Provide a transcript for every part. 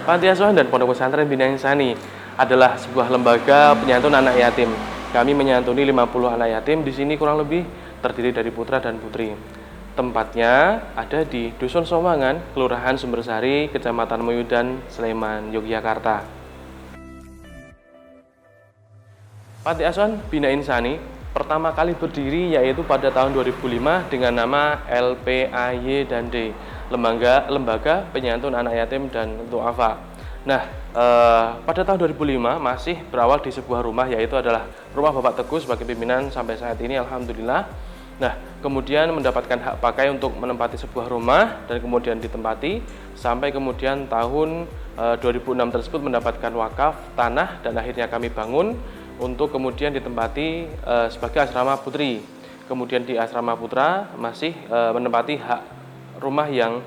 Panti Asuhan dan Pondok Pesantren Bina Insani adalah sebuah lembaga penyantun anak yatim. Kami menyantuni 50 anak yatim, di sini kurang lebih terdiri dari putra dan putri. Tempatnya ada di Dusun Somangan, Kelurahan Sumbersari, Kecamatan Muyudan, Sleman, Yogyakarta. Panti Asuhan Bina Insani pertama kali berdiri yaitu pada tahun 2005 dengan nama LPAY dan D, Lembaga Penyantun Anak Yatim dan Du'afa. Nah, pada tahun 2005 masih berawal di sebuah rumah, yaitu adalah rumah Bapak Teguh sebagai pimpinan sampai saat ini, alhamdulillah. Nah, kemudian mendapatkan hak pakai untuk menempati sebuah rumah dan kemudian ditempati sampai kemudian tahun 2006 tersebut mendapatkan wakaf tanah dan akhirnya kami bangun untuk kemudian ditempati sebagai asrama putri. Kemudian di asrama putra masih menempati hak rumah yang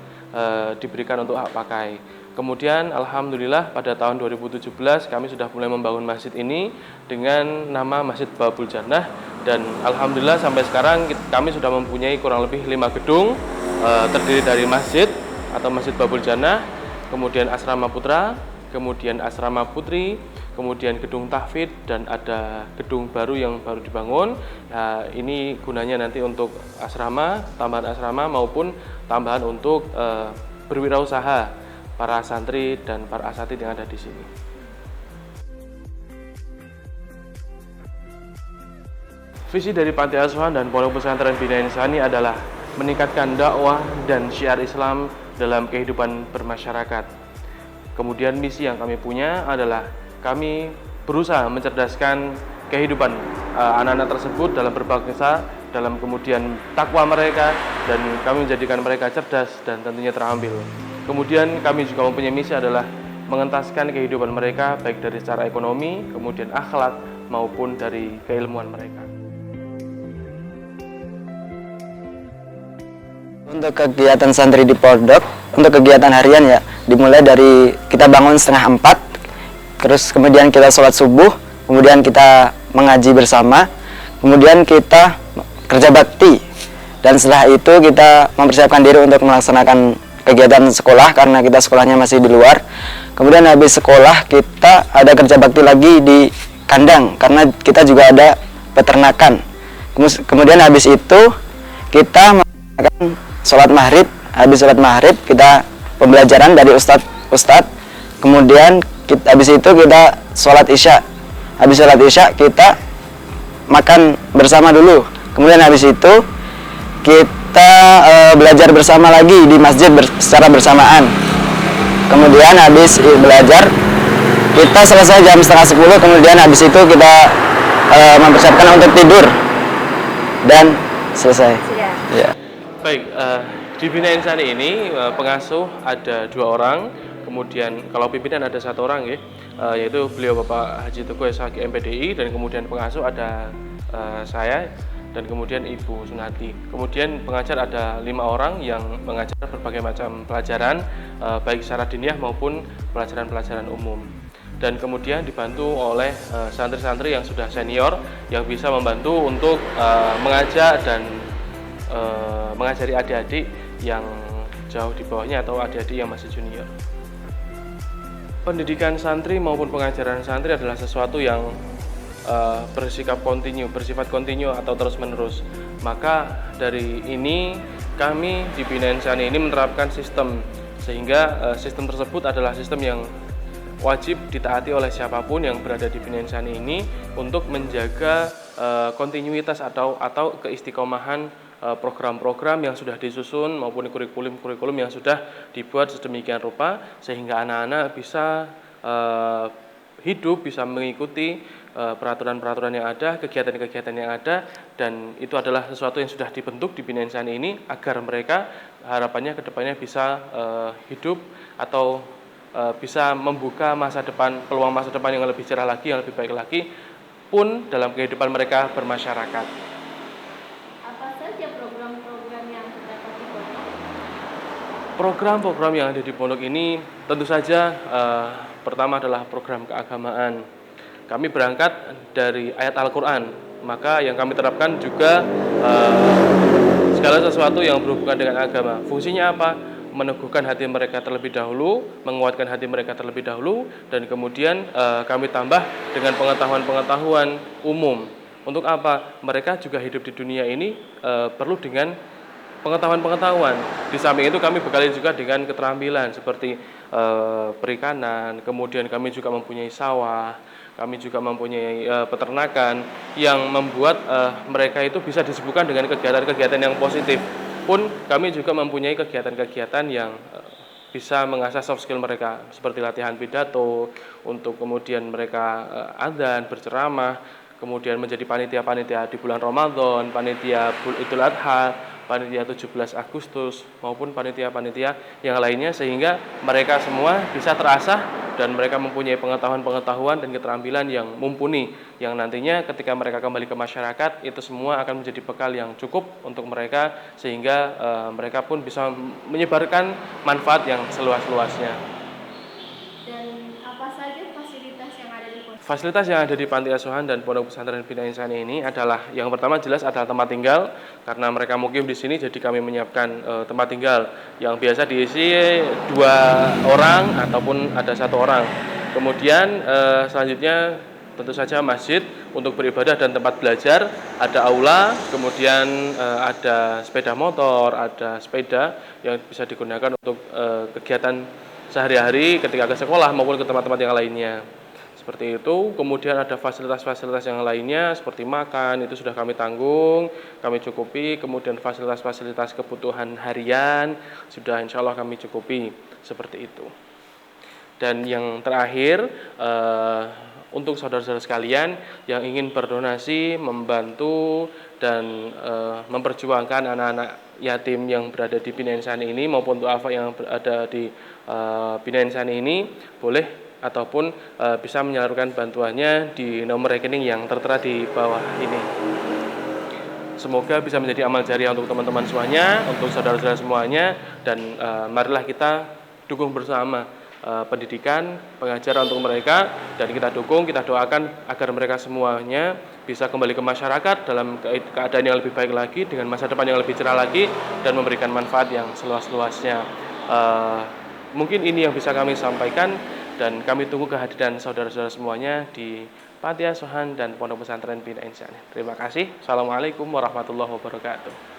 diberikan untuk hak pakai. Kemudian alhamdulillah pada tahun 2017 kami sudah mulai membangun masjid ini dengan nama Masjid Babul Jannah, dan alhamdulillah sampai sekarang kami sudah mempunyai kurang lebih 5 gedung terdiri dari masjid atau Masjid Babul Jannah, kemudian asrama putra, kemudian asrama putri, kemudian gedung tahfidz, dan ada gedung baru yang baru dibangun. Nah, ini gunanya nanti untuk asrama, tambahan asrama maupun tambahan untuk berwirausaha para santri dan para asatidz yang ada di sini. Visi dari Panti Asuhan dan Pondok Pesantren Bina Insani adalah meningkatkan dakwah dan syiar Islam dalam kehidupan bermasyarakat. Kemudian misi yang kami punya adalah kami berusaha mencerdaskan kehidupan anak-anak tersebut dalam berbangsa, dalam kemudian takwa mereka, dan kami menjadikan mereka cerdas dan tentunya terampil. Kemudian kami juga mempunyai misi adalah mengentaskan kehidupan mereka baik dari secara ekonomi, kemudian akhlak maupun dari keilmuan mereka. Untuk kegiatan santri di pondok, untuk kegiatan harian ya, dimulai dari kita bangun 3:30, terus kemudian kita sholat subuh, kemudian kita mengaji bersama, kemudian kita kerja bakti, dan setelah itu kita mempersiapkan diri untuk melaksanakan kegiatan sekolah karena kita sekolahnya masih di luar. Kemudian habis sekolah kita ada kerja bakti lagi di kandang karena kita juga ada peternakan. Kemudian habis itu kita melaksanakan sholat maghrib. Habis sholat maghrib kita pembelajaran dari ustadz. Kemudian habis itu kita sholat isya. Habis sholat isya kita makan bersama dulu. Kemudian habis itu kita belajar bersama lagi di masjid secara bersamaan. Kemudian habis belajar kita selesai jam 9:30. Kemudian habis itu kita mempersiapkan untuk tidur dan selesai. Ya. Baik, di Bina Insani ini pengasuh ada 2 orang, kemudian kalau pimpinan ada 1 orang ya, yaitu beliau Bapak Haji Teguh SHG MPDI, dan kemudian pengasuh ada saya dan kemudian Ibu Sunati. Kemudian pengajar ada 5 orang yang mengajar berbagai macam pelajaran baik secara diniyah maupun pelajaran-pelajaran umum. Dan kemudian dibantu oleh santri-santri yang sudah senior yang bisa membantu untuk mengajak dan mengajari adik-adik yang jauh di bawahnya atau adik-adik yang masih junior. Pendidikan santri maupun pengajaran santri adalah sesuatu yang bersifat kontinu atau terus-menerus. Maka dari ini kami di Bina Insani ini menerapkan sistem, sehingga sistem tersebut adalah sistem yang wajib ditaati oleh siapapun yang berada di Bina Insani ini untuk menjaga kontinuitas atau keistiqomahan program-program yang sudah disusun maupun kurikulum yang sudah dibuat sedemikian rupa sehingga anak-anak bisa hidup, bisa mengikuti peraturan-peraturan yang ada, kegiatan-kegiatan yang ada, dan itu adalah sesuatu yang sudah dibentuk di Bina Insani ini agar mereka harapannya ke depannya bisa hidup atau bisa membuka masa depan, peluang masa depan yang lebih cerah lagi, yang lebih baik lagi pun dalam kehidupan mereka bermasyarakat. Apa saja program-program yang terdapat di pondok? Program-program yang ada di pondok ini tentu saja pertama adalah program keagamaan. Kami berangkat dari ayat Al-Quran, maka yang kami terapkan juga segala sesuatu yang berhubungan dengan agama. Fungsinya apa? meneguhkan hati mereka terlebih dahulu, menguatkan hati mereka terlebih dahulu, dan kemudian kami tambah dengan pengetahuan-pengetahuan umum. Untuk apa? Mereka juga hidup di dunia ini perlu dengan pengetahuan-pengetahuan. Di samping itu kami bekali juga dengan keterampilan seperti perikanan, kemudian kami juga mempunyai sawah, kami juga mempunyai peternakan yang membuat mereka itu bisa disibukkan dengan kegiatan-kegiatan yang positif. Pun kami juga mempunyai kegiatan-kegiatan yang bisa mengasah soft skill mereka seperti latihan pidato, untuk kemudian mereka adzan, berceramah, kemudian menjadi panitia-panitia di bulan Ramadan, panitia Idul Adha, panitia 17 Agustus, maupun panitia-panitia yang lainnya, sehingga mereka semua bisa terasah dan mereka mempunyai pengetahuan-pengetahuan dan keterampilan yang mumpuni, yang nantinya ketika mereka kembali ke masyarakat itu semua akan menjadi bekal yang cukup untuk mereka, sehingga mereka pun bisa menyebarkan manfaat yang seluas-luasnya. Dan apa saja fasilitas yang ada di pondok? Fasilitas yang ada di Panti Asuhan dan Pondok Pesantren Bina Insani ini adalah, yang pertama jelas adalah tempat tinggal, karena mereka mukim di sini, jadi kami menyiapkan tempat tinggal yang biasa diisi 2 orang ataupun ada 1 orang. Kemudian selanjutnya tentu saja masjid untuk beribadah dan tempat belajar, ada aula, kemudian ada sepeda motor, ada sepeda yang bisa digunakan untuk kegiatan sehari-hari ketika ke sekolah maupun ke tempat-tempat yang lainnya. Seperti itu. Kemudian ada fasilitas-fasilitas yang lainnya seperti makan, itu sudah kami tanggung, kami cukupi. Kemudian fasilitas-fasilitas kebutuhan harian sudah insya Allah kami cukupi, seperti itu. Dan yang terakhir, untuk saudara-saudara sekalian yang ingin berdonasi, membantu, dan memperjuangkan anak-anak yatim yang berada di Bina Insani ini maupun du'afa yang berada di Bina Insani ini, boleh ataupun bisa menyalurkan bantuannya di nomor rekening yang tertera di bawah ini. Semoga bisa menjadi amal jariah untuk teman-teman semuanya, untuk saudara-saudara semuanya, dan marilah kita dukung bersama pendidikan, pengajaran untuk mereka, dan kita dukung, kita doakan agar mereka semuanya bisa kembali ke masyarakat dalam keadaan yang lebih baik lagi, dengan masa depan yang lebih cerah lagi, dan memberikan manfaat yang seluas-luasnya. Mungkin ini yang bisa kami sampaikan, dan kami tunggu kehadiran saudara-saudara semuanya di Panti Asuhan dan Pondok Pesantren Bina Insani. Terima kasih. Assalamualaikum warahmatullahi wabarakatuh.